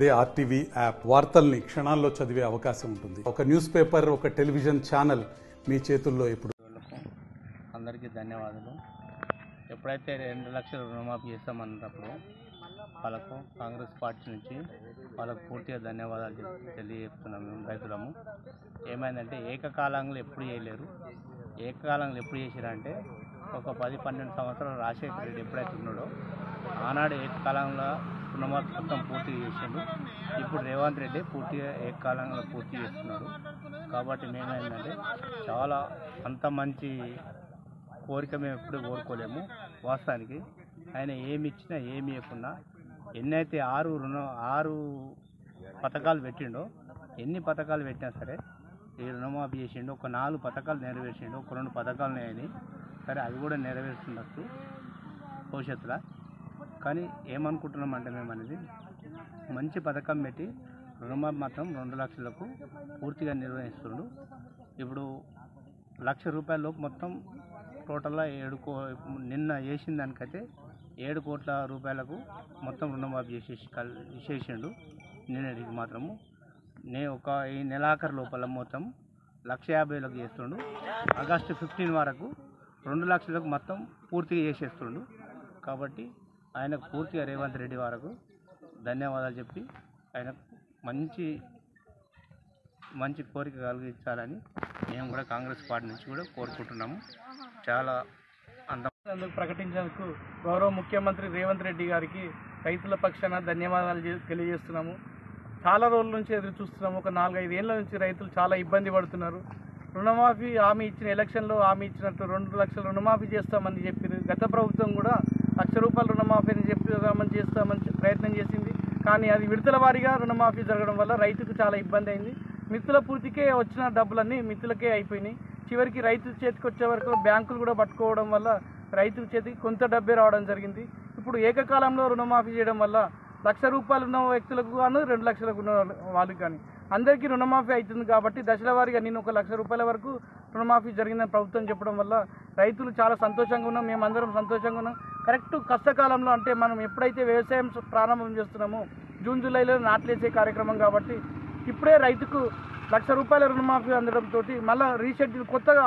అదే RTV app వార్తల్ని క్షణాల్లో చదివే అవకాశం ఉంటుంది. ఒక న్యూస్ పేపర్, ఒక టెలివిజన్ ఛానల్ మీ చేతుల్లో ఇప్పుడు. అందరికీ ధన్యవాదాలు. ఎప్పుడైతే 2 లక్షల రుణమాఫీ చేస్తామన్నప్పుడు వాళ్ళకు కాంగ్రెస్ పార్టీ నుంచి వాళ్ళకు పూర్తిగా ధన్యవాదాలు తెలియజేస్తున్నాము. మేము రైతులము ఏమైందంటే ఏకకాలంలో ఎప్పుడు చేయలేరు. ఏకకాలంలో ఎప్పుడు చేశారంటే ఒక 10-12 సంవత్సరాలు రాజశేఖర రెడ్డి ఎప్పుడైతే ఉన్నాడో ఆనాడు ఏకకాలంలో రుణమాఫీ మొత్తం పూర్తి చేసిండు. ఇప్పుడు రేవంత్ రెడ్డి పూర్తిగా ఏకకాలంలో పూర్తి చేస్తున్నాడు. కాబట్టి మేమేంటంటే చాలా అంత మంచి కోరిక మేము ఎప్పుడు కోరుకోలేము. వాస్తవానికి ఆయన ఏమి ఇచ్చినా ఏమి ఇవ్వకుండా ఎన్నైతే 6 పథకాలు పెట్టిండో, ఎన్ని పథకాలు పెట్టినా సరే ఈ రుణమాఫీ చేసిండు. ఒక 4 పథకాలు నెరవేర్చిండు, ఒక 2 పథకాలు ఉన్నాయని సరే అవి కూడా నెరవేరుస్తుండొచ్చు భవిష్యత్తులో. కానీ ఏమనుకుంటున్నామంటే మేము అనేది మంచి పథకం పెట్టి రుణమాఫీ మాత్రం 2 లక్షలకు పూర్తిగా నిర్వహిస్తుండు. ఇప్పుడు ₹1,00,000 మొత్తం టోటల్గా నిన్న చేసిన దానికైతే 7 కోట్ల రూపాయలకు మొత్తం రుణమాఫీ చేసేసిండు. నిన్నటికి మాత్రము ఈ నెలాఖరు లోపల మొత్తం 1,50,000 చేస్తుండు. ఆగస్టు 15 వరకు 2 లక్షలకు మొత్తం పూర్తిగా చేసేస్తుండు. కాబట్టి ఆయనకు పూర్తిగా రేవంత్ రెడ్డి వరకు ధన్యవాదాలు చెప్పి ఆయనకు మంచి కోరిక కలిగించాలని మేము కూడా కాంగ్రెస్ పార్టీ నుంచి కూడా కోరుకుంటున్నాము. చాలా అందుకు ప్రకటించేందుకు గౌరవ ముఖ్యమంత్రి రేవంత్ రెడ్డి గారికి రైతుల పక్షాన ధన్యవాదాలు తెలియజేస్తున్నాము. చాలా రోజుల నుంచి ఎదురు చూస్తున్నాము. ఒక 4-5 ఏళ్ల నుంచి రైతులు చాలా ఇబ్బంది పడుతున్నారు. రుణమాఫీ హామీ ఇచ్చిన ఎలక్షన్లో హామీ ఇచ్చినట్టు 2 లక్షల రుణమాఫీ చేస్తామని చెప్పి గత ప్రభుత్వం కూడా ₹1,00,000 రుణమాఫీ అని చేస్తామని ప్రయత్నం చేసింది. కానీ అది విడతల వారీగా రుణమాఫీ జరగడం వల్ల రైతుకు చాలా ఇబ్బంది అయింది. మిత్తుల పూర్తికే వచ్చిన డబ్బులన్నీ మిత్తులకే అయిపోయినాయి. చివరికి రైతు చేతికి వచ్చే వరకు బ్యాంకులు కూడా పట్టుకోవడం వల్ల రైతు చేతికి కొంత డబ్బే రావడం జరిగింది. ఇప్పుడు ఏకకాలంలో రుణమాఫీ చేయడం వల్ల ₹1,00,000 ఉన్న వ్యక్తులకు గాను 2 లక్షలకు ఉన్న వాళ్ళకి కానీ అందరికీ రుణమాఫీ అవుతుంది. కాబట్టి దశల వారీగా నేను ₹1,00,000 వరకు రుణమాఫీ జరిగిందని ప్రభుత్వం చెప్పడం వల్ల రైతులు చాలా సంతోషంగా ఉన్నాం. మేమందరం సంతోషంగా ఉన్నాం. కరెక్ట్ కష్టకాలంలో అంటే మనం ఎప్పుడైతే వ్యవసాయం ప్రారంభం చేస్తున్నామో జూన్ జూలైలో నాట్లేసే కార్యక్రమం కాబట్టి ఇప్పుడే రైతుకు ₹1,00,000 రుణమాఫీ అందడంతో మళ్ళీ రీషెడ్యూల్ కొత్తగా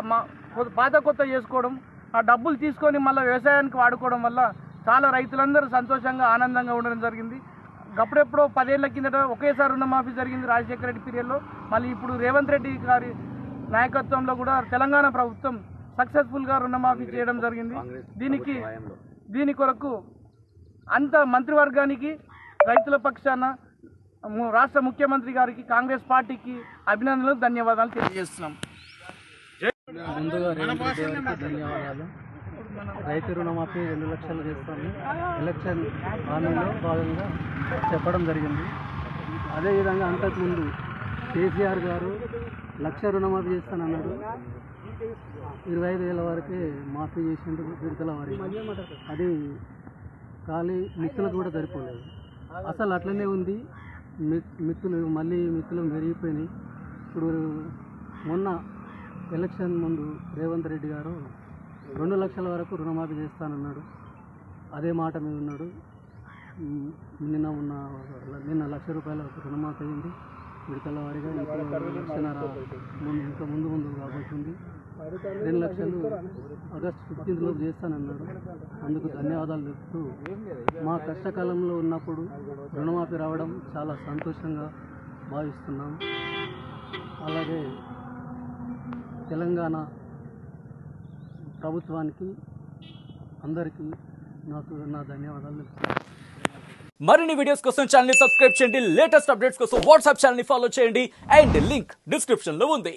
కొత్త చేసుకోవడం, ఆ డబ్బులు తీసుకొని మళ్ళీ వ్యవసాయానికి వాడుకోవడం వల్ల చాలా రైతులందరూ సంతోషంగా ఆనందంగా ఉండడం జరిగింది. అప్పుడెప్పుడో 10 ఏళ్ల కిందట ఒకేసారి రుణమాఫీ జరిగింది రాజశేఖర రెడ్డి పీరియడ్లో. మళ్ళీ ఇప్పుడు రేవంత్ రెడ్డి గారి నాయకత్వంలో కూడా తెలంగాణ ప్రభుత్వం సక్సెస్ఫుల్గా రుణమాఫీ చేయడం జరిగింది. దీని కొరకు అంత మంత్రివర్గానికి రైతుల పక్షాన రాష్ట్ర ముఖ్యమంత్రి గారికి కాంగ్రెస్ పార్టీకి అభినందనలు, ధన్యవాదాలు తెలియజేస్తున్నాం. ముందుగా రేవంత్ రెడ్డి గారికి ధన్యవాదాలు. రైతు రుణమాఫీ 2 లక్షలు చేస్తామని ఎలక్షన్ హామీలో భాగంగా చెప్పడం జరిగింది. అదేవిధంగా అంతకుముందు కేసీఆర్ గారు 1,00,000 రుణమాఫీ చేస్తానన్నాడు. 25,000 వరకే మాఫీ చేసిండు విడతల వారి. అది ఖాళీ మిత్తులకు కూడా సరిపోలేదు. అసలు అట్లనే ఉంది. మిత్తులు పెరిగిపోయినాయి. ఇప్పుడు మొన్న ఎలక్షన్ ముందు రేవంత్ రెడ్డి గారు 2 లక్షల వరకు రుణమాఫీ చేస్తానన్నాడు. అదే మాట మీద ఉన్నాడు. నిన్న ₹1,00,000 రుణమాఫీ అయింది విడతల వారీగా. ఇప్పుడు 1,00,000 ఇంకా ముందు కాబోతుంది. 2 లక్షలు ఆగస్టు 15 లోపు చేస్తానన్నాడు. అందుకు ధన్యవాదాలు చెప్తూ మా కష్టకాలంలో ఉన్నప్పుడు రుణమాఫీ రావడం చాలా సంతోషంగా భావిస్తున్నాం. అలాగే తెలంగాణ ప్రభుత్వానికి అందరికీ నా ధన్యవాదాలు. మరిన్ని వీడియోస్ కోసం ఛానల్ ని సబ్స్క్రైబ్ చేయండి. లేటెస్ట్ అప్డేట్స్ కోసం వాట్సాప్ ఛానల్ ని ఫాలో చేయండి. అండ్ లింక్ డిస్క్రిప్షన్ లో ఉంది.